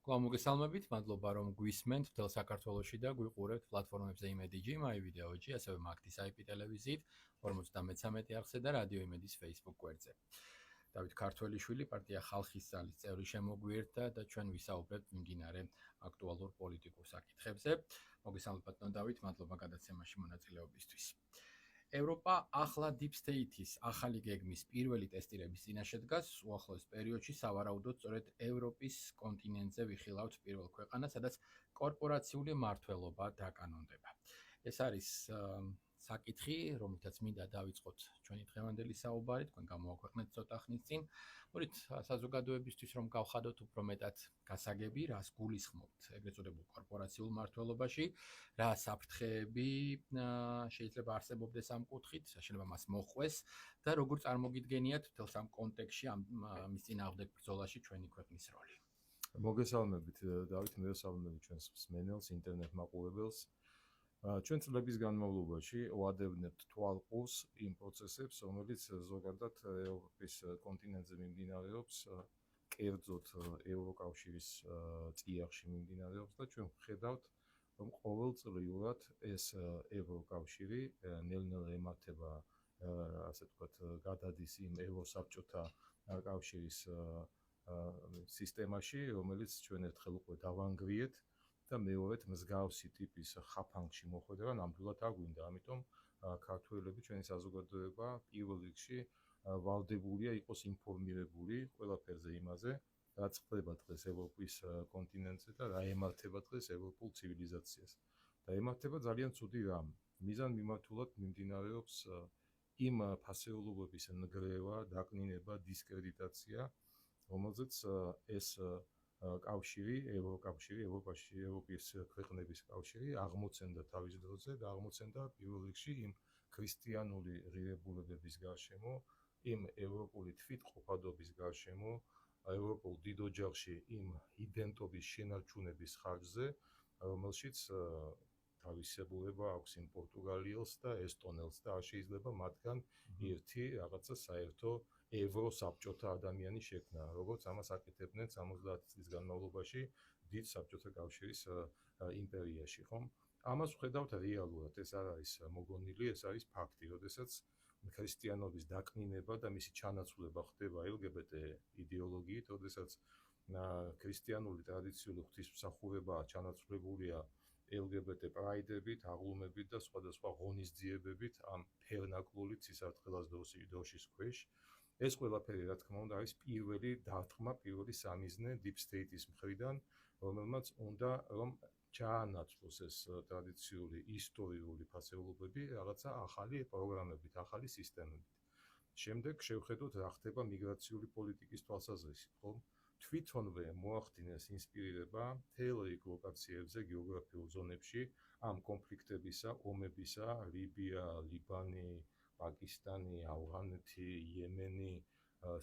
კვლავ მოგესალმებით, მადლობა რომ გვისმენთ მთელ საქართველოში და გვიყურებთ პლატფორმებზე იმედიჯი, მაი ვიდეოჯი, ასევე მაგდის IP ტელევიზიით 53 არხზე და რადიო იმედის Facebook გვერდზე. დავით ქართველიშვილი, პარტია ხალხის ძალის წევრი შემოგვიერთდა და ჩვენ ვისაუბრებთ მიმდინარე აქტუალურ პოლიტიკურ საკითხებზე. მოგესალმებით ბატონო დავით, მადლობა გადაცემაში მონაწილეობისთვის. ევროპა ახლა Deep State-ის ახალი გეგმის პირველი ტესტირების წინაშე დგას. უახლოეს პერიოდში სავარაუდოდ სწორედ ევროპის კონტინენტზე ვიხილავთ პირველ ქვეყანას, სადაც კორპორაციული მმართველობა დაკანონდება. ეს არის საკითხი, რომლითაც მინდა დავიწყოთ ჩვენი დღევანდელი საუბარი, თქვენ გამოაქვეყნეთ ცოტა ხნის წინ. მოდით საზოგადოებისთვის რომ გავხადოთ უფრო მეტად გასაგები, რას გულისხმობთ ეგრეთ წოდებულ კორპორაციულ მმართველობაში, რა საფრთხეები შეიძლება არსებობდეს ამ კუთხით, შეიძლება მას მოხვეს და როგორ წარმოგიდგენიათ მთელ ამ კონტექსტში ამის წინააღმდეგ ბრძოლაში ჩვენი ქვეყნის როლი. მოგესალმებით დავით, მე ვსალმები ჩვენს მსმენელს, ინტერნეტ მაყურებელს. ჩვენ წლების განმავლობაში ვადევნებთ თვალყურს იმ პროცესებს, რომელიც ზოგადად ევროპის კონტინენტზე მიმდინარეობს, კერძოდ ევროკავშირის წიაღში მიმდინარეობს და ჩვენ ვხედავთ, რომ ყოველწლიურად ეს ევროკავშირი ნელ-ნელა ემართება, ასე ვთქვათ, გადადის იმ ევროსაბჭოთა კავშირის სისტემაში, რომელიც ჩვენ ერთხელ უკვე დავანგრიეთ და მეორედ მსგავსი ტიპის ხაფანგში მოხვედრა ნამდვილად არ გვინდა. ამიტომ ქართველები, ჩვენი საზოგადოება პირველ რიგში ვალდებულია იყოს ინფორმირებული ყველაფერზე იმაზე, რაც ხდება დღეს ევროპის კონტინენტზე და რა ემართება დღეს ევროპულ ცივილიზაციას. და ემართება ძალიან ცუდი რამ. მიზანმიმართულად მიმდინარეობს იმ ფასეულობების ნგრევა, დაკნინება, დისკრედიტაცია, რომელზეც ეს კავშირი, ევროკავშირი, ევროპის ქვეყნების კავშირი აღმოცენდა თავის დროზე და აღმოცენდა პირველ რიგში იმ ქრისტიანული ღირებულებების გარშემო, იმ ევროპული თვითყოფადობის გარშემო, ევროპულ დიდ ოჯახში იმ იდენტობის შენარჩუნების ხარჯზე, რომელშიც თავისებურება აქვს იმ პორტუგალიელს და ესტონელს და არ შეიძლება მათგან ერთი რაღაცა საერთო ევროსაბჭოთა ადამიანი შექმნა, როგორც ამას აკეთებდნენ 70 წლის განმავლობაში დიდ საბჭოთა კავშირის იმპერიაში, ხომ? ამას ვხედავთ რეალურად, ეს არ არის მოგონილი, ეს არის ფაქტი, როდესაც ქრისტიანობის დაკნინება და მისი ჩანაცვლება ხდება LGBT იდეოლოგიით, როდესაც ქრისტიანული ტრადიციული ღვთისმსახურება ჩანაცვლებულია LGBT პრაიდებით, აღლუმებით და სხვადასხვა ღონისძიებებით ამ ფერნაკლული ცისარტყელას დროშის ქვეშ. ეს ყველაფერი, რა თქმა უნდა, არის პირველი დარტყმა, პირველი სამიზნე Deep State-ის მხრიდან, რომელმაც უნდა რომ ჩაანაცვლოს ეს ტრადიციული ისტორიული ფასეულობები რაღაცა ახალი პროგრამებით, ახალი სისტემებით. შემდეგ შევხედოთ, რა ხდება მიგრაციული პოლიტიკის თვალსაზრისით, ხომ? თვითონვე მოახდინეს ინსპირირება მთელ რიგ ლოკაციებზე, გეოგრაფიულ ზონებში ამ კონფლიქტებისა, ომებისა, ლიბია, ლიბანი, პაკისტანი, ავღანეთი, იემენი,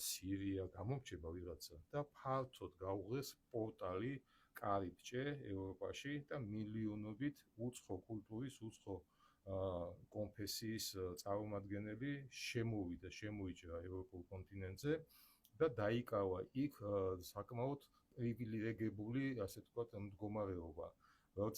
სირია გამომრჩება ვიღაცა და ფართოდ გაუღეს პორტალი კარიბჭე ევროპაში და მილიონობით უცხო კულტურის, უცხო კონფესიის წარმომადგენელი შემოვიდა, შემოიჭრა ევროპულ კონტინენტზე და დაიკავა იქ საკმაოდ პრივილეგირებული, ასე ვთქვათ, მდგომარეობა,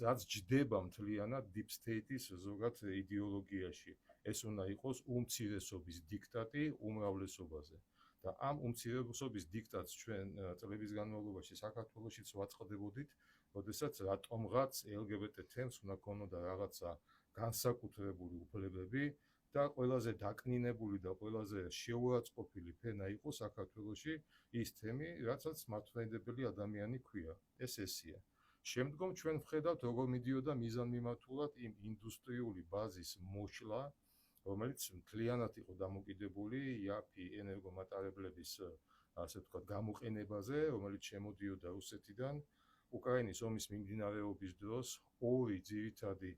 რაც ჯდება მთლიანად Deep State-ის ზოგად იდეოლოგიაში. ეს უნდა იყოს უმცირესობის დიქტატი უმრავლესობაზე. და ამ უმცირესობის დიქტატს ჩვენ წლების განმავლობაში საქართველოშიც ვაწყდებოდით, როდესაც რატომღაც LGBT თემს უნდა ქონოდა რაღაცა განსაკუთრებული უფლებები და ყველაზე დაკნინებული და ყველაზე შეურაცხყოფილი ფენა იყო საქართველოში ის თემი, რაცაც მართლმადიდებელი ადამიანი ქვია. ესეა. შემდგომ ჩვენ ვხედავთ, როგორ მიდიოდა მიზანმიმართულად იმ ინდუსტრიული ბაზის მოშლა, რომელიც მთლიანად იყო დამოკიდებული იაფი ენერგომატარებლების, ასე ვთქვათ, გამოყენებაზე, რომელიც შემოდიოდა რუსეთიდან. უკრაინის ომის მიმდინარეობის დროს ორი ძირითადი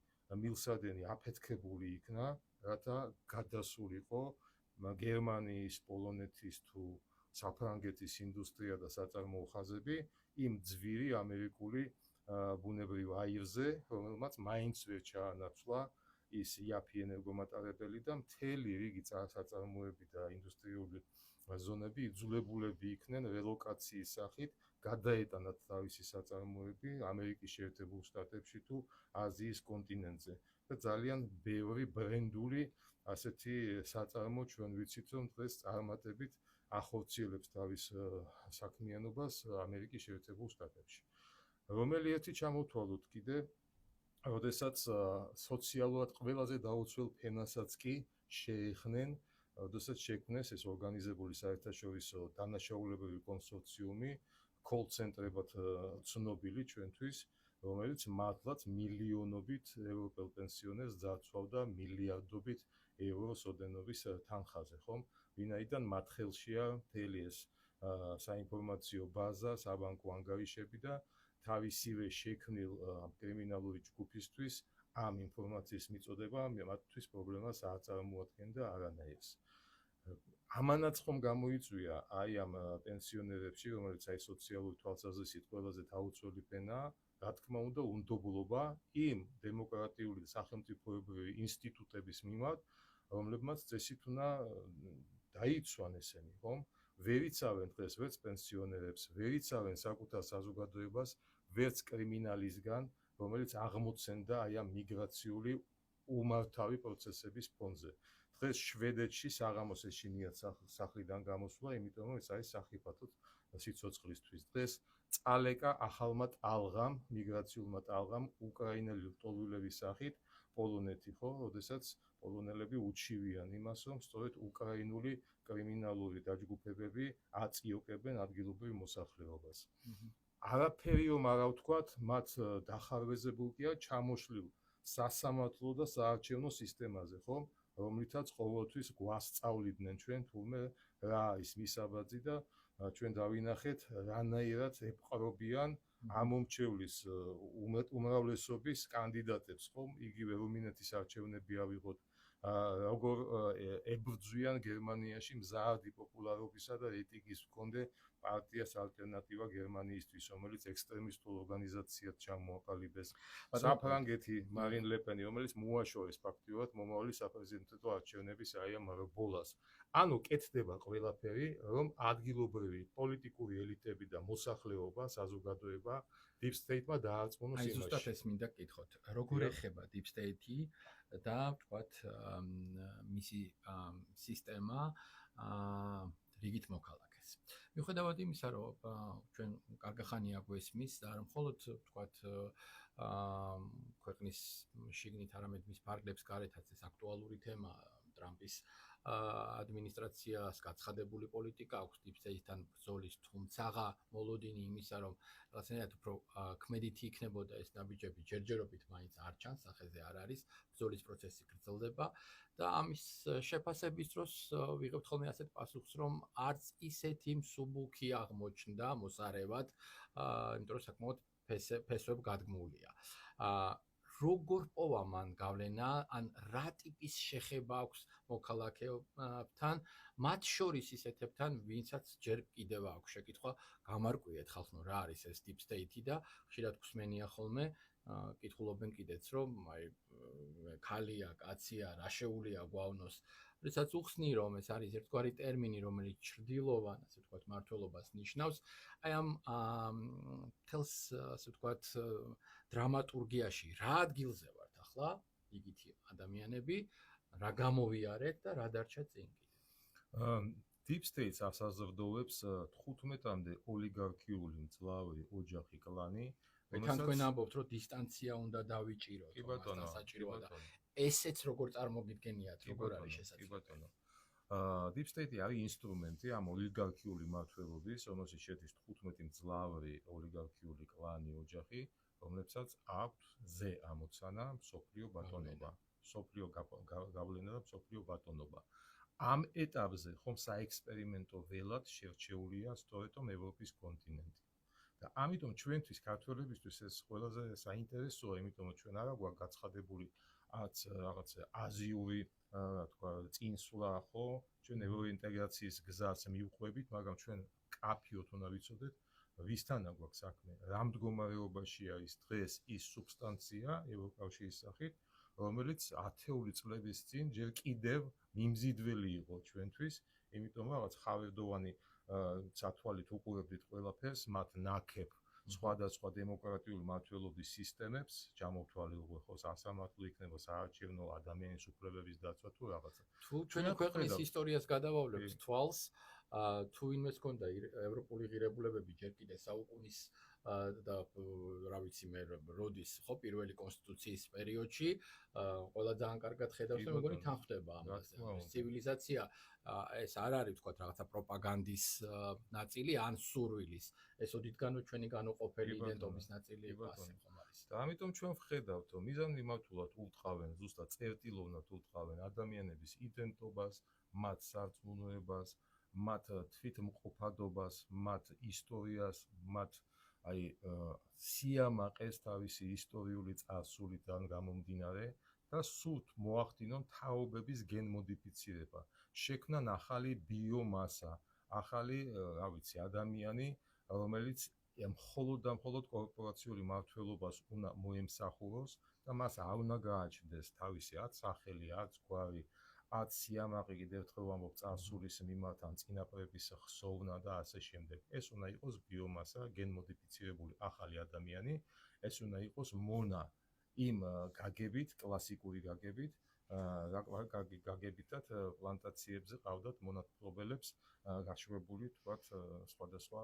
მილსადენი აფეთქებული იქნა, რათა გადასულიყო გერმანიის, პოლონეთის თუ საფრანგეთის ინდუსტრია და საწარმოო ხაზები იმ ძვირი ამერიკული ბუნებრივ აირზე, რომელმაც მაინც ვერ ჩაანაცვლა ის იაფი ენერგომატარებელი და მთელი რიგი საწარმოები და ინდუსტრიული ზონები იძულებულები იქნენ რელოკაციის სახით გადაეტანათ თავისი საწარმოები ამერიკის შეერთებულ შტატებში თუ აზიის კონტინენტზე და ძალიან ბევრი ბრენდული ასეთი საწარმო ჩვენ ვიცით რომ დღეს წარმატებით ახორციელებს თავის საქმიანობას ამერიკის შეერთებულ შტატებში. რომელი ერთი ჩამოვთვალოთ კიდე, როდესაც სოციალურად ყველაზე დაუცველ ფენასაც კი შეეხნენ, როდესაც შექმნეს ეს ორგანიზებული საერთაშორისო დანაშაულებრივი კონსორციუმი, კოლ-ცენტრებად ცნობილი ჩვენთვის, რომელიც მართლაც მილიონობით ევროპელ პენსიონერს ძარცვავდა მილიარდობით ევროს ოდენობის თანხაზე, ხომ? ვინაიდან მათ ხელშია მთელი ეს საინფორმაციო ბაზა, საბანკო ანგარიშები და თავისივე შექმნილ კრიმინალური ჯგუფისთვის ამ ინფორმაციის მიწოდება მათთვის პრობლემას არ წარმოადგენდა არანაირს. ამანაც ხომ გამოიწვია აი ამ პენსიონერებში, რომელიც აი სოციალური თვალსაზრისით ყველაზე დაუცველი ფენაა, რა თქმა უნდა, უნდობლობა იმ დემოკრატიული სახელმწიფოებრივი ინსტიტუტების მიმართ, რომლებმაც წესით უნდა დაიცვან ესენი, ხომ? ვერ იცავენ დღეს ვერც პენსიონერებს, ვერ იცავენ საკუთარ საზოგადოებას, ვერც კრიმინალისგან, რომელიც აღმოცენდა აი ამ მიგრაციული უმართავი პროცესების ფონზე. დღეს შვედეთში საღამოს ეშინიათ სახლიდან გამოსვლა, იმიტომ რომ ეს არის სახიფათო სიცოცხლისთვის. დღეს წალეკა ახალმა ტალღამ, მიგრაციულმა ტალღამ უკრაინელი ლტოლვილების სახით პოლონეთი, ხო, როდესაც პოლონელები უჩივიან იმას, რომ სწორედ უკრაინული კრიმინალური დაჯგუფებები აწიოკებენ ადგილობრივ მოსახლეობას. არაფერი რომ არა ვთქვათ, მათ დახარვეზებულ კი არ ჩამოშლილ სასამართლო და საარჩევნო სისტემაზე, ხო? რომლითაც ყოველთვის გვასწავლიდნენ ჩვენ თურმე რა არის მისაბაძი და ჩვენ დავინახეთ რანაირად ეპყრობიან ამომრჩევლის უმრავლესობის კანდიდატებს, ხომ? იგივე რუმინეთის არჩევნები ავიღოთ, როგორ ებრძვიან გერმანიაში მზარდი პოპულარობისა და რეიტინგის მქონე პარტიას ალტერნატივა გერმანიისთვის, რომელიც ექსტრემისტულ ორგანიზაციად ჩამოაყალიბეს. საფრანგეთი მარინ ლეპენი, რომელიც მოაშორეს ფაქტიურად მომავალი საპრეზიდენტო არჩევნების აი ამ რბოლას. ანუ კეთდება ყველაფერი, რომ ადგილობრივი პოლიტიკური ელიტები და მოსახლეობა, საზოგადოება Deep State-მა დაარწმუნოს იმაში. აი ზუსტად ეს მინდა გკითხოთ. როგორ ეხება Deep State-ი და ვთქვათ მისი სისტემა რიგით მოქალაქეს. მიუხედავად იმისა, რომ ჩვენ კარგახანია გვესმის და არ მხოლოდ ვთქვათ ქვეყნის შიგნით, არამედ მის ფარგლებს გარეთაც ეს აქტუალური თემაა ტრამპის ადმინისტრაციას გაცხადებული პოლიტიკა აქვს Deep State-თან ბრძოლის, თუმცაღა მოლოდინი იმისა, რომ რაღაცნაირად უფრო ქმედითი იქნებოდა ეს ნაბიჯები, ჯერჯერობით მაინც არ ჩანს, სახეზე არ არის, ბრძოლის პროცესი გრძელდება და ამის შეფასების დროს ვიღებთ ხოლმე ასეთ პასუხს, რომ არც ისეთი მსუბუქი აღმოჩნდა მოსარევად, იმიტომ რომ საკმაოდ ფესვებ გადგმულია. როგორ პოვა მან გავლენა, ან რა ტიპის შეხება აქვს მოქალაქეებთან, მათ შორის ისეთებთან, ვინცაც ჯერ კიდევ აქვს შეკითხვა, გამარკვიეთ ხალხო, რა არის ეს Deep State-ი და ხშირად გვსმენია ხოლმე, კითხულობენ კიდეც, რომ აი ქალია, კაცია, რა შეუულია გვავნოს. როდესაც უხსნი, რომ ეს არის ერთგვარი ტერმინი, რომელიც ჩრდილოვან, ასე ვთქვათ, მმართველობას ნიშნავს, აი ამ თელს, ასე ვთქვათ, დრამატურგიაში რა ადგილზე ვართ ახლა, იგითი ადამიანები, რა გამოვიარეთ და რა დარჩა წინ კიდე. Deep State-ს ასაზრდოვებს 15-მდე ოლიგარქიული მძლავრი ოჯახი კლანი, თან თქვენ ამბობთ, რომ დისტანცია უნდა დავიჭიროთ, კი ბატონო, საჭიროა და ესეც როგორ წარმოგიდგენიათ, როგორ არის შესაძლებელი. კი ბატონო. Deep State-ი არის ინსტრუმენტი ამ ოლიგარქიული მმართველობის, რომელშიც შედის 15 მძლავრი ოლიგარქიული კლანი ოჯახი, რომლებსაც აქვთ ზე ამოცანა მსოფლიო ბატონობა, მსოფლიო გავლენა და მსოფლიო ბატონობა. ამ ეტაპზე ხომ საექსპერიმენტო ველად შერჩეულია სწორედ ევროპის კონტინენტი. და ამიტომ ჩვენთვის ქართველებისთვის ეს ყველაზე საინტერესოა, იმიტომ რომ ჩვენ არა გვაქვს გაცხადებული არც რაღაც აზიური, რა თქვა, წინსვლა, ხო? ჩვენ ევროინტეგრაციის გზას მივყვებით, მაგრამ ჩვენ კაფიოთ უნდა ვიცოდეთ, ვისთანა გვაქვს საქმე, რა მდგომარეობაში არის დღეს ის სუბსტანცია ევროკავშირის სახით, რომელიც 10-ული წლების წინ ჯერ კიდევ მიმზიდველი იყო ჩვენთვის, იმიტომ რომ რაღაც ხავერდოვანი სათვალით უყურებდით ყველაფერს, მათ ნაკებ სხვადასხვა დემოკრატიული მმართველობის სისტემებს, ჩამოთვალილ ხო სასამართლო იქნება, საარჩევნო, ადამიანის უფლებების დაცვა თუ რაღაცა. თუ ჩვენი ქვეყნის ისტორიას გადავავლებთ თვალს, თუ ვინმეს ჰქონდა ევროპული ღირებულებები ჯერ კიდე საუკუნის და რა ვიცი მე როდის ხო პირველი კონსტიტუციის პერიოდში ყველა ძალიან კარგად ხედავს და მეგონი თან ხდება ამაზე. ცივილიზაცია ეს არ არის თქვა რაღაცა პროპაგანდის ნაწილი ან სურვილის. ეს ოდითგანვე ჩვენი განუყოფელი იდენტობის ნაწილი იყო ასე ხომ არის. და ამიტომ ჩვენ ვხედავთ, რომ მიზანმიმართულად უთყავენ, ზუსტად წერტილოვნად უთყავენ ადამიანების იდენტობას, მათ სარწმუნოებას, მათ თვითმყოფადობას, მათ ისტორიას, მათ სიამაყეს თავისი ისტორიული წარსულიდან გამომდინარე და სულთ მოახდინონ თაობების გენმოდიფიცირება. შექმნან ახალი ბიომასა, ახალი, რა ვიცი, ადამიანი, რომელიც მხოლოდ და მხოლოდ კორპორაციული მმართველობას უნდა მოემსახუროს და მას არ უნდა გააჩნდეს თავისი არც სახელი, არც გვარი, არც სიამაყე, კიდევ ერთხელ ვამბობ, წარსულის მიმართ ან წინაპრების ხსოვნა და ასე შემდეგ. ეს უნდა იყოს ბიომასა, გენმოდიფიცირებული ახალი ადამიანი, ეს უნდა იყოს მონა იმ გაგებით, კლასიკური გაგებით, გაგებითად პლანტაციებზე ყავდათ მონათმფლობელებს გაშვებული, თქვათ, სხვადასხვა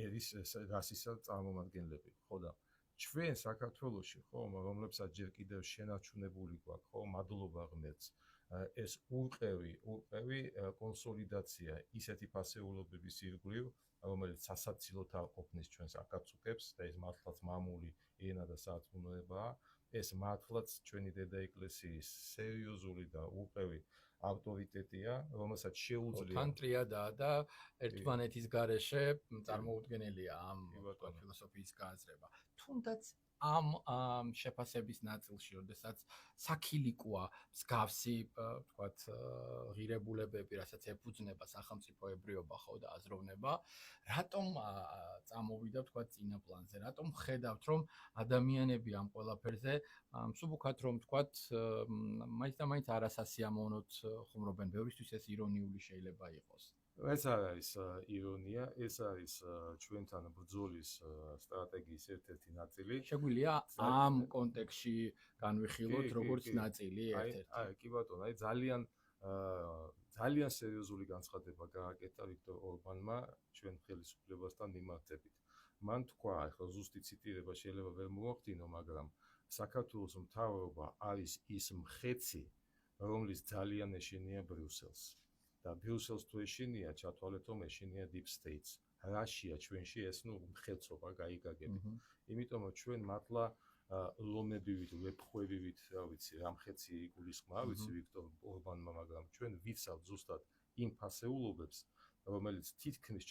ერის რასისა წარმომადგენლები, ხო და ჩვენ საქართველოში, ხო, რომლებსაც ჯერ კიდევ შენარჩუნებული გვაქვს, ხო, მადლობა ღმერთს, ეს ურყევი კონსოლიდაცია ისეთი ფასეულობების ირგვლივ, რომელიც სასაცილოდ არ ყოფნის ჩვენს აკაცუკებს და ეს მართლაც მამული ენა და სარწმუნოებაა, ეს მართლაც ჩვენი დედა ეკლესიის სერიოზული და ურყევი ავტორიტეტია, რომელსაც შეუძლია თან ტრიადაა და ერთმანეთის გარეშე წარმოუდგენელია ამ ფილოსოფიის გააზრება. თუნდაც ამ შეფასების ნაწილში, როდესაც საქილიკოა მსგავსი, თქვათ, ღირებულებები, რასაც ეფუძნება სახელმწიფოებრიობა ხო და აზროვნება, რატომ წამოვიდა, თქვათ, წინა პლანზე? რატომ ხედავთ, რომ ადამიანები ამ ყველაფერზე, მსუბუქად რომ თქვათ, მაინც და მაინც არასასიამოვნოდ ხუმრობენ, ბევრისთვის ეს ირონიული შეიძლება იყოს. ეს არ არის ირონია, ეს არის ჩვენთან ბრძოლის სტრატეგიის ერთ-ერთი ნაწილი. შეგვიძლია ამ კონტექსტში განვიხილოთ როგორც ნაწილი ერთ-ერთი. კი ბატონო, ძალიან სერიოზული განცხადება გააკეთა ვიქტორ ორბანმა ჩვენ ხელისუფლებასთან მიმართებით. მან თქვა, ახლა ზუსტი ციტირება შეიძლება ვერ მოვახდინო, მაგრამ საქართველოს მთავრობა არის ის მხეცი, რომლის ძალიან ეშინია ბრიუსელს. და ბრიუსელს თუ ეშინია, ჩათვალეთ, რომ ეშინია deep states. რაშია ჩვენში ეს მხეცობა გაიგაგებით. იმიტომ რომ ჩვენ მართლა ლომებივით, ვეფხვევივით, რა ვიცი, რა მხეცი იგულისხმება, ვიცი ვიქტორ ორბანმა, მაგრამ ჩვენ ვიცავთ ზუსტად იმ ფასეულობებს, რომელიც თითქმის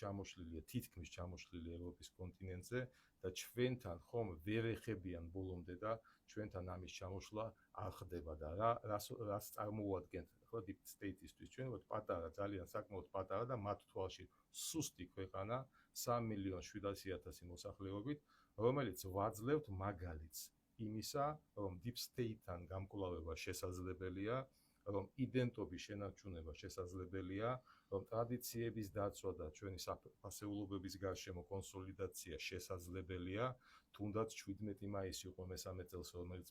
ჩამოშლილია ევროპის კონტინენტზე და ჩვენთან ხომ ვერ ეხებიან ბოლომდე და ჩვენთან ამის ჩამოშლა არ ხდება და რას წარმოუადგენთ ხო deep state-ისთვის ჩვენ ვართ პატარა, ძალიან საკმაოდ პატარა და მათ თვალში სუსტი ქვეყანა 3,700,000 მოსახლეობით, რომელიც ვაძლევთ მაგალითს იმისა, რომ deep state-თან გამკლავება შესაძლებელია, რომ იდენტობის შენარჩუნება შესაძლებელია, რომ ტრადიციების დაცვა და ჩვენი ფასეულობების გარშემო კონსოლიდაცია შესაძლებელია, თუნდაც 17 მაისი იყო მესამე წელს, რომელიც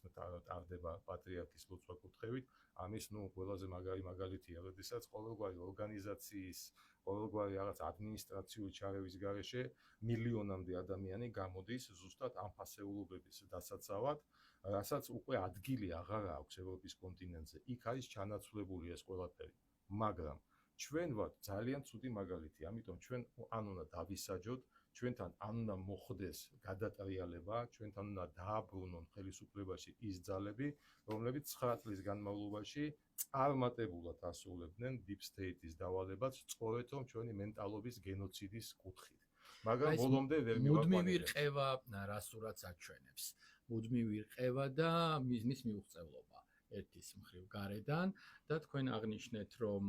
ტარდება პატრიარქის ლოცვა კუთხევით, ამის ყველაზე მაგარი მაგალითია, როდესაც ყოველგვარი ორგანიზაციის, ყოველგვარი რაღაც ადმინისტრაციული ჩარევის გარეშე მილიონამდე ადამიანი გამოდის ზუსტად ამ ფასეულობების დასაცავად, რასაც უკვე ადგილი აღარ აქვს ევროპის კონტინენტზე. იქ არის ჩანაცვლებული ეს ყველაფერი, მაგრამ ჩვენ ვართ ძალიან ცუდი მაგალითი, ამიტომ ჩვენ ან უნდა დავისაჯოთ, ჩვენთან ან უნდა მოხდეს გადატრიალება, ჩვენთან უნდა დააბრუნონ ხელისუფლებაში ის ძალები, რომლებიც 9 წლის განმავლობაში წარმატებულად ასრულებდნენ deep state-ის დავალებას, სწორედ რომ ჩვენი მენტალობის გენოციდის კუთხით. მაგრამ ბოლომდე ვერ მივაყვანეთ. მუდმივი რყევა რასურაც აჩვენებს. მუდმივი რყევა და მიზნის მიუღწევლობა. ერთის მხრივ გარედან და თქვენ აღნიშნეთ, რომ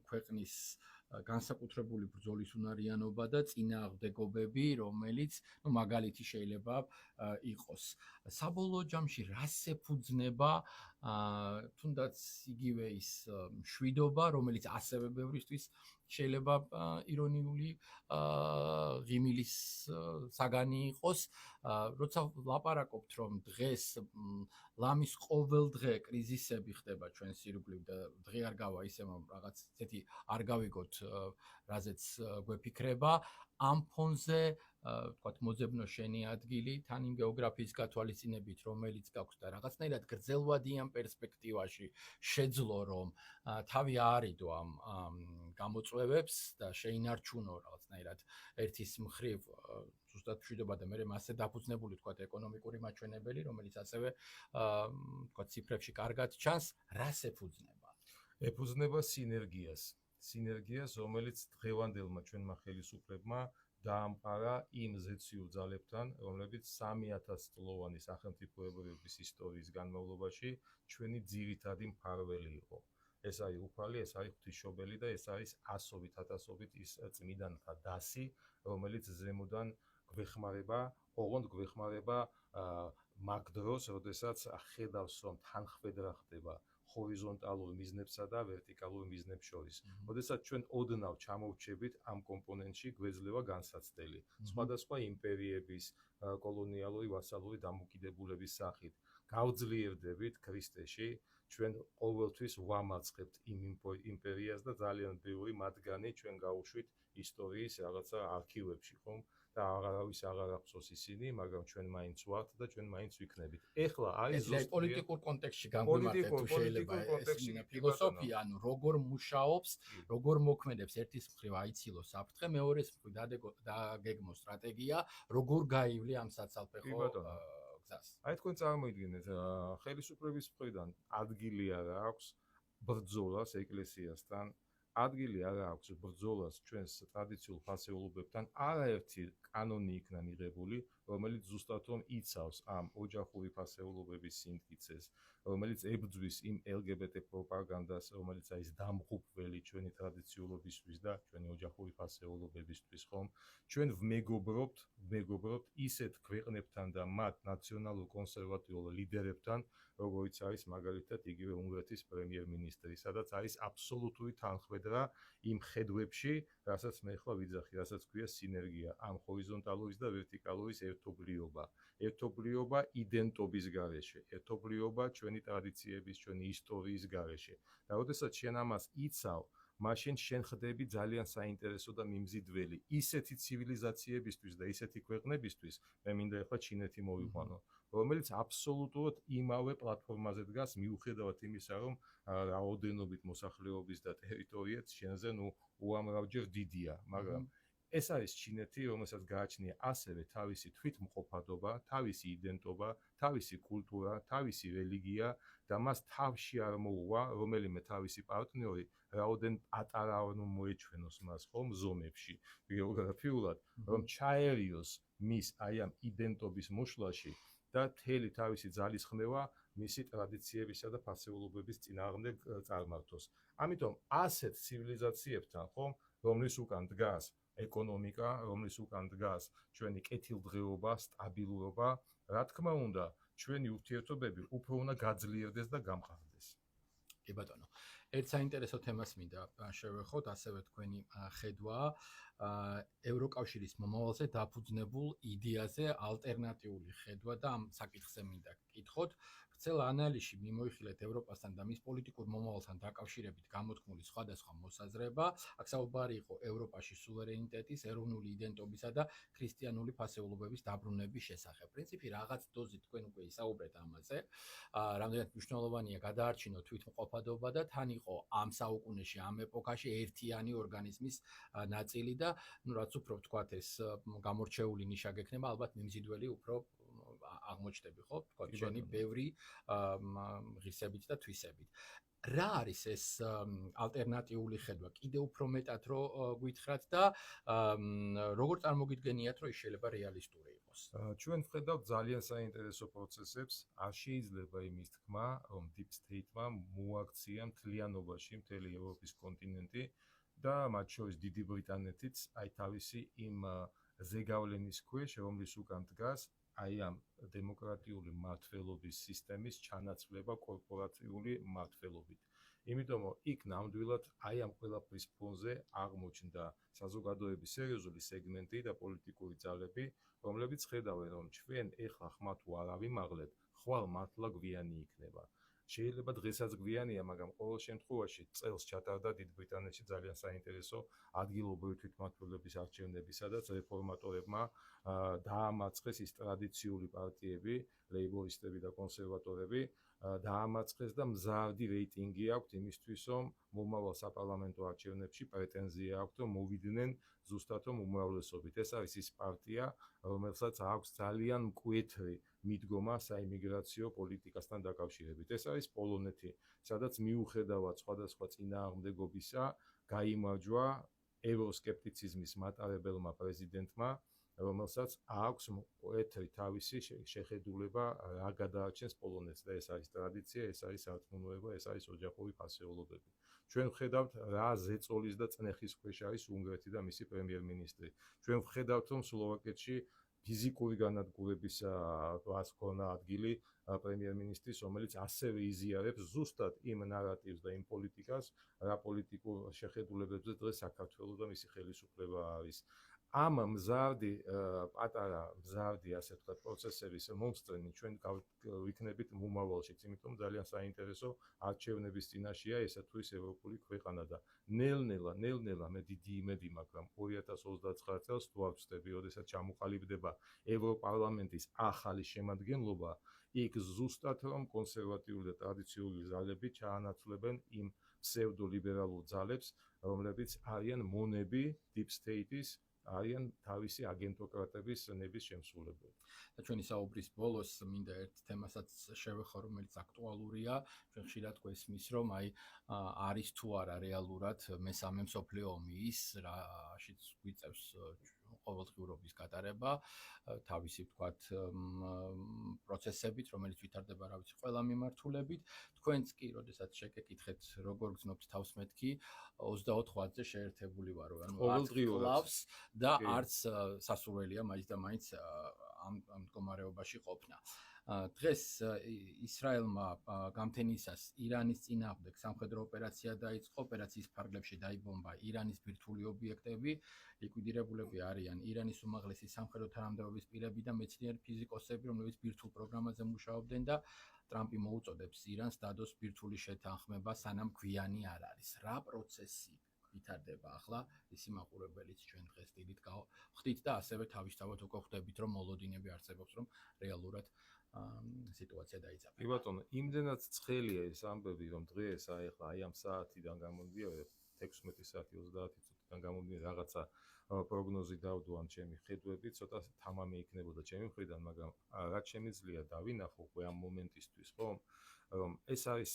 ქვეყნის განსაკუთრებული ბრძოლის უნარიანობა და წინააღმდეგობები, რომელიც მაგალითი შეიძლება იყოს. საბოლოო ჯამში რას ეფუძნება თუნდაც იგივე ის მშვიდობა, რომელიც ასევე ბევრისთვის შეიძლება ირონიული ღიმილის საგანი იყოს, როცა ლაპარაკობთ, რომ დღეს ლამის ყოველ დღე კრიზისები ხდება ჩვენს ირგვლივ და დღე არ გავა ისე, რომ რაღაც ისეთი არ გავიგოთ, რაზეც გვეფიქრება, ამ ფონზე ვთქვათ, მოძებნო შენი ადგილი თან იმ გეოგრაფიის გათვალისწინებით, რომელიც გაქვს და რაღაცნაირად გრძელვადიან პერსპექტივაში შეძლო, რომ თავი აარიდო ამ გამოწვევებს და შეინარჩუნო რაღაცნაირად ერთის მხრივ ზუსტად მშვიდობა და მე მასზე დაფუძნებული ვთქვათ ეკონომიკური მაჩვენებელი, რომელიც ასევე ვთქვათ ციფრებში კარგად ჩანს, რას ეფუძნება? ეფუძნება სინერგიას, რომელიც დღევანდელმა ჩვენმა ხელისუფლებმა დაამყარა იმ ზეციურ ძალებთან, რომლებიც 3000 წლოვანი სახელმწიფოებრიობის ისტორიის განმავლობაში ჩვენი ძირითადი მფარველი იყო. ეს არის უფალი, ეს არის ღვთისმშობელი და ეს არის ასობით, ათასობით ის წმინდანთა დასი, რომელიც ზემოდან გვეხმარება, ოღონდ გვეხმარება მაგ დროს, როდესაც ხედავს, რომ თანხმედრა ხდება ჰორიზონტალურ მიზნებსა და ვერტიკალურ მიზნებს შორის. როდესაც ჩვენ ოდნავ ჩამოვრჩებით ამ კომპონენტში, გვეძლევა განსაცდელი. სხვადასხვა იმპერიების, კოლონიალური ვასალური დამოკიდებულების სახით. გავძლიერდებით ქრისტეში, ჩვენ ყოველთვის ვამაწყებთ იმ იმპერიას და ძალიან ბევრი მათგანი ჩვენ გავუშვით ისტორიის რაღაცა არქივებში, ხომ? და აღარავის აღარ ახსოვს ისინი, მაგრამ ჩვენ მაინც ვართ და ჩვენ მაინც ვიქნებით. ეხლა არის ზუსტად პოლიტიკურ კონტექსტში განგვიმარტეთ თუ შეიძლება ეს ფილოსოფია, ანუ როგორ მუშაობს, როგორ მოქმედებს ერთის მხრივ აიცილოს საფრთხე, მეორეს მხრივ დაგეგმოს სტრატეგია, როგორ გაივლი ამ საცალფეხო გზას. აი თქვენ წარმოიდგინეთ, ხელისუფლების მხრიდან ადგილი არ აქვს ბრძოლას ეკლესიასთან, ადგილი არ აქვს ბრძოლას ჩვენს ტრადიციულ ფასეულობებთან, არაერთი კანონი იქნა მიღებული, რომელიც ზუსტად რომ იცავს ამ ოჯახური ფასეულობების სიმტკიცეს, რომელიც ებრძვის იმ LGBT პროპაგანდას, რომელიც არის დამღუპველი ჩვენი ტრადიციულობისთვის და ჩვენი ოჯახური ფასეულობებისთვის, ხომ? ჩვენ ვმეგობრობთ ისეთ ქვეყნებთან და მათ ნაციონალურ კონსერვატიულ ლიდერებთან, როგორიც არის მაგალითად იგივე უნგრეთის პრემიერ-მინისტრი, სადაც არის აბსოლუტური თანხმედრა იმ ხედვებში, რასაც მე ახლა ვიძახი, რასაც ქვია სინერგია, ამ ჰორიზონტალურის და ვერტიკალურის ერთობლიობა იდენტობის გარეშე, ერთობლიობა ჩვენი ტრადიციების, ჩვენი ისტორიის გარეშე. და როდესაც შენ ამას იცავ, მაშინ შენ ხდები ძალიან საინტერესო და მიმზიდველი ისეთი ცივილიზაციებისთვის და ისეთი ქვეყნებისთვის, მე მინდა ახლა ჩინეთი მოვიყვანო, რომელიც აბსოლუტურად იმავე პლატფორმაზე დგას, მიუხედავად იმისა, რომ რაოდენობით მოსახლეობის და ტერიტორიაც შენზე უამრავჯერ დიდია, მაგრამ ეს არის ჩინეთი, რომელსაც გააჩნია ასევე თავისი თვითმყოფადობა, თავისი იდენტობა, თავისი კულტურა, თავისი რელიგია და მას თავში არ მოუვა რომელიმე თავისი პარტნიორი, რაოდენ პატარა არ მოეჩვენოს მას ხომ ზომებში, გეოგრაფიულად, რომ ჩაერიოს მის აი ამ იდენტობის მოშლაში და მთელი თავისი ძალისხმევა მისი ტრადიციებისა და ფასეულობების წინააღმდეგ წარმართოს. ამიტომ ასეთ ცივილიზაციებთან, ხომ, რომლის უკან დგას ეკონომიკა, რომლის უკან დგას ჩვენი კეთილდღეობა, სტაბილურობა, რა თქმა უნდა, ჩვენი ურთიერთობები უფრო უნდა გაძლიერდეს და გამყარდეს. კი ბატონო. ერთ საინტერესო თემას მინდა შევეხოთ, ასევე თქვენი ხედვა ევროკავშირის მომავალზე დაფუძნებულ იდეაზე ალტერნატიული ხედვა და ამ საკითხზე მინდა გკითხოთ. ვრცელ ანალიზში მიმოიხილეთ ევროპასთან და მის პოლიტიკურ მომავალთან დაკავშირებით გამოთქმული სხვადასხვა მოსაზრება. აქ საუბარი იყო ევროპაში სუვერენიტეტის, ეროვნული იდენტობისა და ქრისტიანული ფასეულობების დაბრუნების შესახებ. პრინციპი რაღაც დოზით თქვენ უკვე ისაუბრეთ ამაზე. რამდენად მნიშვნელოვანია გადაარჩინო თვითმყოფადობა და თან იყო ამ საუკუნეში, ამ ეპოქაში ერთიანი ორგანიზმის ნაწილი და რაც უფრო ვთქვათ ეს გამორჩეული ნიშა გექნება, ალბათ მიმზიდველი უფრო აღმოჩნდები, ხო? ვთქვათ, ჩვენი ბევრი ღირსებით და თვისებით. რა არის ეს ალტერნატიული ხედვა? კიდევ უფრო მეტად რო გითხრათ და როგორ წარმოგიდგენიათ, რომ ის შეიძლება რეალისტური იყოს? ჩვენ ვხედავთ ძალიან საინტერესო პროცესებს. არ შეიძლება იმის თქმა, რომ deep state-მა მოაქცია მთლიანობაში მთელი ევროპის კონტინენტი და მათ შორის დიდი ბრიტანეთიც აი თავისი იმ ზეგავლენის ქვეშ, რომლის უკან დგას აი ამ დემოკრატიული მმართველობის სისტემის ჩანაცვლება კორპორატიული მმართველობით. იმიტომ რომ იქ ნამდვილად აი ამ ყველაფრის ფონზე აღმოჩნდა საზოგადოების სერიოზული სეგმენტი და პოლიტიკური ძალები, რომლებიც ხედავენ, რომ ჩვენ ეხლა ხმათ არ ავიმაღლებთ, ხვალ მართლა გვიანი იქნება. შეიძლება დღესაც გვიანია, მაგრამ ყოველ შემთხვევაში წელს ჩატარდა დიდ ბრიტანეთში ძალიან საინტერესო ადგილობრივი თვითმმართველობის არჩევნები, სადაც რეფორმატორებმა დაამარცხეს ის ტრადიციული პარტიები, ლეიბორისტები და კონსერვატორები, დაამარცხეს და მზარდი რეიტინგი აქვთ იმისთვის, რომ მომავალ საპარლამენტო არჩევნებში პრეტენზია აქვთ, რომ მოვიდნენ ზუსტად რომ უმრავლესობით. ეს არის ის პარტია, რომელსაც აქვს ძალიან მკვეთრი მიდგომა საიმიგრაციო პოლიტიკასთან დაკავშირებით. ეს არის პოლონეთი, სადაც მიუხედავად სხვადასხვა წინააღმდეგობისა, გაიმარჯვა ევროსკეპტიციზმის მატარებელმა პრეზიდენტმა, რომელსაც აქვს მკვეთრი თავისი შეხედულება, რა გადაარჩენს პოლონეთს და ეს არის ტრადიცია, ეს არის სარწმუნოება, ეს არის ოჯახური ფასეულობები. ჩვენ ვხედავთ, რა ზეწოლის და წნეხის ქვეშ არის უნგრეთი და მისი პრემიერ-მინისტრი. ჩვენ ვხედავთ, რომ სლოვაკეთში ფიზიკური განადგურების რას ქონა ადგილი პრემიერ-მინისტრის, რომელიც ასევე იზიარებს ზუსტად იმ ნარატივს და იმ პოლიტიკას, რა პოლიტიკურ შეხედულებებზე დღეს საქართველოს და მისი ხელისუფლება არის. ამ პატარა მზარდი, ასე ვთქვათ, პროცესების მომსწრენი ჩვენ ვიქნებით მომავალშიც, იმიტომ ძალიან საინტერესო არჩევნების წინაშეა ესა თუ ის ევროპული ქვეყანა და ნელ-ნელა მე დიდი იმედი მაქვს, რომ 2029 წელს თუ არ ვწდები, როდესაც ჩამოყალიბდება ევროპარლამენტის ახალი შემადგენლობა, იქ ზუსტად რომ კონსერვატიული და ტრადიციული ძალები ჩაანაცვლებენ იმ ფსევდოლიბერალურ ძალებს, რომლებიც არიან მონები deep state-ის, არიან თავისი აგენტოკრატების ნების შემსრულებელი. და ჩვენი საუბრის ბოლოს მინდა ერთ თემასაც შევეხო, რომელიც აქტუალურია. ჩვენ ხშირად გვესმის, რომ არის თუ არა რეალურად მესამე მსოფლიო ომი ის, რაშიც გვიწევს ყოველდღიურობის გატარება, თავისი ვთქვათ პროცესებით, რომელიც ვითარდება რა ვიცი ყველა მიმართულებით. თქვენც კი, როდესაც შეგეკითხეთ, როგორ გრძნობთ თავს მეთქი, 24-ზე შეერთებული ვარო, ანუ ყოველდღიურობს და არც სასურველია მაინც და მაინც ამ მდგომარეობაში ყოფნა. დღეს ისრაელმა გამთენისას ირანის წინააღმდეგ სამხედრო ოპერაცია დაიწყო, ოპერაციის ფარგლებში დაიბომბა ირანის ბირთვული ობიექტები, ლიკვიდირებულები არიან ირანის უმაღლესი სამხედრო თანამდებობის პირები და მეცნიერი ფიზიკოსები, რომლებიც ბირთვულ პროგრამაზე მუშაობდნენ და ტრამპი მოუწოდებს ირანს დადოს ბირთვული შეთანხმება, სანამ გვიანი არ არის. რა პროცესი ვითარდება ახლა, ისი მაყურებელიც ჩვენ დღეს დილით ხვდით და ასევე თავისთავად უკვე ხვდებით, რომ მოლოდინები არსებობს, რომ რეალურად სიტუაცია დაიძაბება. კი ბატონო, იმდენად ცხელია ეს ამბები, რომ დღეს ახლა ამ საათიდან გამომდინარე, 16 საათი 30 წუთიდან გამომდინარე რაღაცა პროგნოზი დავდوان ჩემი ხედვები, ცოტა თამამი იქნებოდა ჩემი მხრიდან, მაგრამ რაც შემიძლია დავინახო უკვე ამ მომენტისთვის, ხომ? რომ ეს არის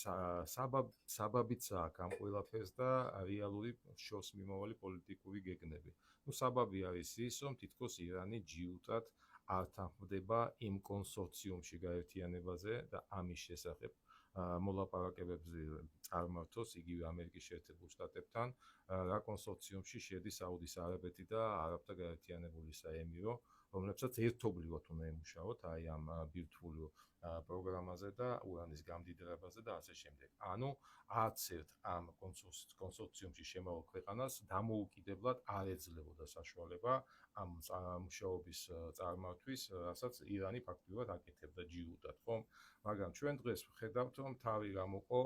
საბაბიც აქვს ამ ყველაფერს და რეალური შორს მიმავალი პოლიტიკური გეგმები. საბაბი არის ის, რომ თითქოს ირანი ჯიუტად არ თანხმდება იმ კონსორციუმში გაერთიანებაზე და ამის შესახებ მოლაპარაკებებს წარმართოს იგივე ამერიკის შეერთებულ შტატებთან, რა კონსორციუმში შედის საუდის არაბეთი და არაბთა გაერთიანებული საემირო, რომლებსაც ერთობლივად უნდა ემუშაოთ აი ამ ბირთვულ პროგრამაზე და ურანის გამდიდრებაზე და ასე შემდეგ. ანუ არც ერთ ამ კონსორციუმში შემავალ ქვეყანას დამოუკიდებლად არ ეძლებოდა საშუალება ამ მუშაობის წარმართვის, რასაც ირანი ფაქტობრივად აკეთებდა ჯიუტად, ხომ? მაგრამ ჩვენ დღეს ვხედავთ, რომ თავი გამოყო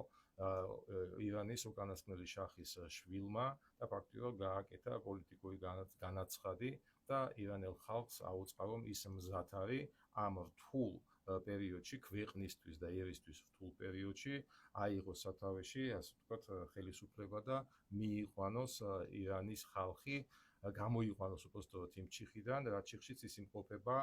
ირანის უკანასკნელი შახის შვილმა და ფაქტობრივად გააკეთა პოლიტიკური განაცხადი და ირანელ ხალხს აუწყა, რომ ის მზად არის ამ რთულ პერიოდში, ქვეყნისთვის და ერისთვის რთულ პერიოდში აიღოს სათავეში, ასე ვთქვათ, ხელისუფლება და მიიყვანოს ირანის ხალხი, გამოიყვანოს უბრალოდ იმ ჩიხიდან, რაც ჩიხშიც ის იმყოფება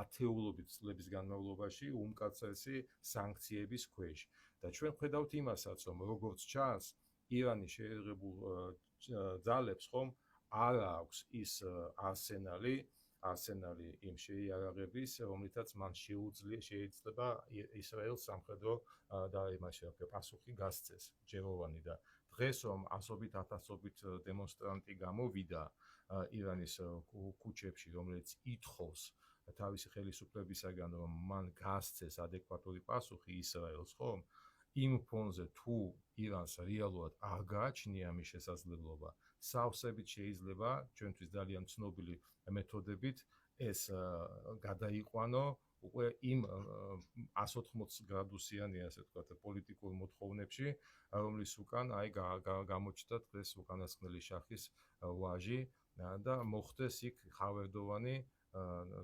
ათეულობით წლების განმავლობაში უმკაცრესი სანქციების ქვეშ. და ჩვენ ხედავთ იმასაც, რომ როგორც ჩანს, ირანის შეერაღებულ ძალებს ხომ არ აქვს ის არსენალი იმ შეიარაღების, რომლითაც მან შეიძლება ისრაელს სამხედრო და პასუხი გასცეს ჯეროვანი და დღეს რომ ასობით ათასობით დემონსტრანტი გამოვიდა ირანის ქუჩებში, რომელიც ითხოვს თავისი ხელისუფლებისაგან, რომ მან გასცეს ადეკვატური პასუხი ისრაელს, ხო? იმ ფონზე თუ ირანს რეალურად არ გააჩნია ამის შესაძლებლობა, სავსებით შეიძლება ჩვენთვის ძალიან ცნობილი მეთოდებით ეს გადაიყვანო უკვე იმ 180 გრადუსიანი, ასე ვთქვათ, პოლიტიკურ მოთხოვნებში, რომლის უკან გამოჩნდა დღეს უკანასკნელი შახის ვაჟი და მოხდეს იქ ხავერდოვანი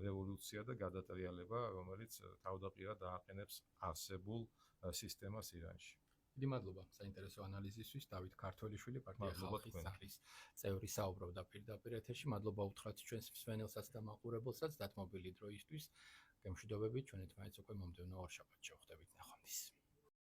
რევოლუცია და გადატრიალება, რომელიც თავდაპირად ააყენებს არსებულ სისტემას ირანში. დიდი მადლობა საინტერესო ანალიზისთვის. დავით ქართველიშვილი, პარტია მადლობა ხალხის თქვენ. სახის წევრი, საუბრობდა პირდაპირ ეთერში. მადლობა უთხრათ ჩვენს მსმენელსაც და მაყურებელსაც დათმობილი დროისთვის. გემშვიდობებით, ჩვენ ერთმანეთს უკვე მომდევნო ორშაბათს შევხვდებით. ნახვამდის.